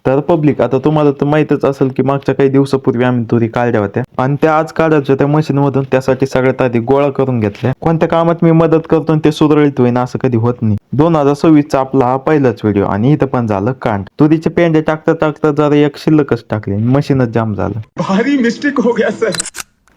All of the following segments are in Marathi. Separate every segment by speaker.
Speaker 1: तर पब्लिक, आता तुम्हाला तर माहितच असेल की मागच्या काही दिवसापूर्वी आम्ही तुरी काढल्या होत्या आणि त्या आज काढायच्या त्या मशीन मधून. त्यासाठी सगळ्यात आधी गोळा करून घेतल्या. कोणत्या कामात मी मदत करतो आणि ते सुरळीत होईन असं कधी होत नाही. 2026 चा आपला हा पहिलाच व्हिडिओ आणि इथं पण झालं कांड. तुरीचे पेंडे टाकता टाकता जरा एक शिल्लकच टाकले, मशीनच जाम झालं.
Speaker 2: भारी मिस्टेक हो गया सर.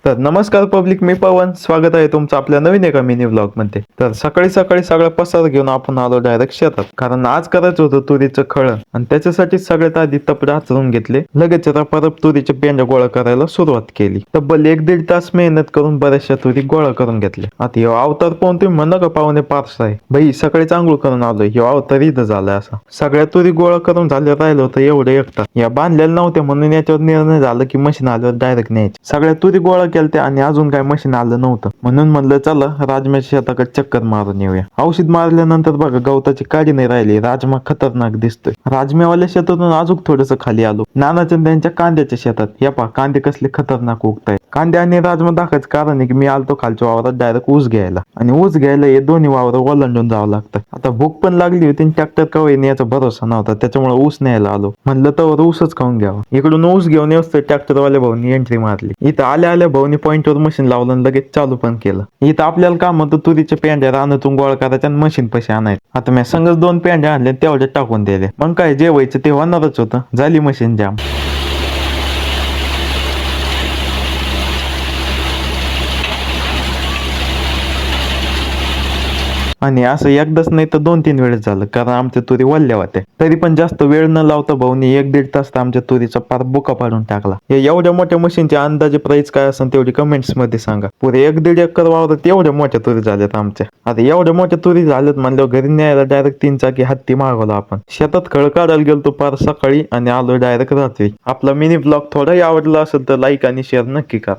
Speaker 1: तर नमस्कार पब्लिक, मी पवन, स्वागत आहे तुमचं आपल्या नवीन एका मिनी व्लॉग मध्ये. तर सकाळी सकाळी सगळा पसार घेऊन आपण आलो डायरेक्ट शेतात, कारण आज करायचं होतं तुरीचं खळं आणि त्याच्यासाठी सगळ्यात आधी तपडे आचरून घेतले. लगेच परत तुरीचे पेंड्या गोळा करायला सुरुवात केली. तब्बल 1-1.5 तास मेहनत करून बऱ्याचशा तुरी गोळा करून घेतल्या. आता ह्यो अवतार पाहून तुम्ही म्हणा का पाहुणे पार्स आहे भाई, सकाळी चांगलं करून आलोय, ह्यो अवतार इथं झालाय असा. सगळ्या तुरी गोळा करून झाले, राहिलं होतं एवढं एकटा. या बांधलेल्या नव्हत्या म्हणून याच्यावर निर्णय झाला की मशीन आल्यावर डायरेक्ट न्यायची. सगळ्या तुरी गोळा केलते आणि अजून काय मशीन आलं नव्हतं, म्हणून म्हणलं चला राजमाच्या शेताकडे चक्कर मारून येऊया. औषध मारल्यानंतर बघा गवताची काडी नाही राहिली. राजमा खतरनाक दिसतोय. राजम्यावाल्या शेतातून अजून थोडस खाली आलो, नानाच्या त्यांच्या कांद्याच्या शेतात. या पा कांदे कसले खतरनाक उगतायत. कांदे आणि राजमा दाखायचं कारण आहे की मी आलतो खालच्या वावरात डायरेक्ट ऊस घ्यायला, आणि ऊस घ्यायला हे दोन्ही वावर ओलांडून जावं लागतं. आता भूक पण लागली होती, ट्रॅक्टर कवा याचा भरोसा नव्हता, त्याच्यामुळे ऊस न्यायला आलो. म्हणलं तर ऊसच खाऊन घ्यावा. इकडून ऊस घेऊन येऊस ट्रॅक्टरवाल्या भाऊनी एंट्री मारली. इथं आल्या आल्या भाऊनी पॉइंटवर मशीन लावलं आणि लगेच चालू पण केलं. इथं आपल्याला काम होतं तुरीच्या पेंड्या रानातून गोळा करायच्या आणि मशीन पैसे आणायचे. आता मी संगच 2 पेंड्या आणल्या, तेवढ्या टाकून दिल्या. मग काय जेवायचं ते होणारच होतं. झाली मशीन जाम. आणि असं एकदाच नाही तर 2-3 वेळेस झालं, कारण आमच्या तुरी वल्ल्या होत्या. तरी पण जास्त वेळ न लावता भाऊनी 1-1.5 तास आमच्या तुरीचा पार बुका पाडून टाकला. एवढ्या मोठ्या मशीनच्या अंदाजे प्राइस काय असेल तेवढी कमेंट्स मध्ये सांगा. पुरे 1-1.5 एकर वावरात एवढ्या मोठ्या तुरी झाल्यात आमच्या. आता एवढ्या मोठ्या तुरी झाल्यात म्हणल्यावर घरी न्यायला डायरेक्ट 3 चाकी हत्ती मागवला आपण. शेतात खळ काढायला गेलतो पार सकाळी आणि आलो डायरेक्ट रात्री. आपला मिनी ब्लॉग थोडाही आवडला असेल तर लाईक आणि शेअर नक्की करा.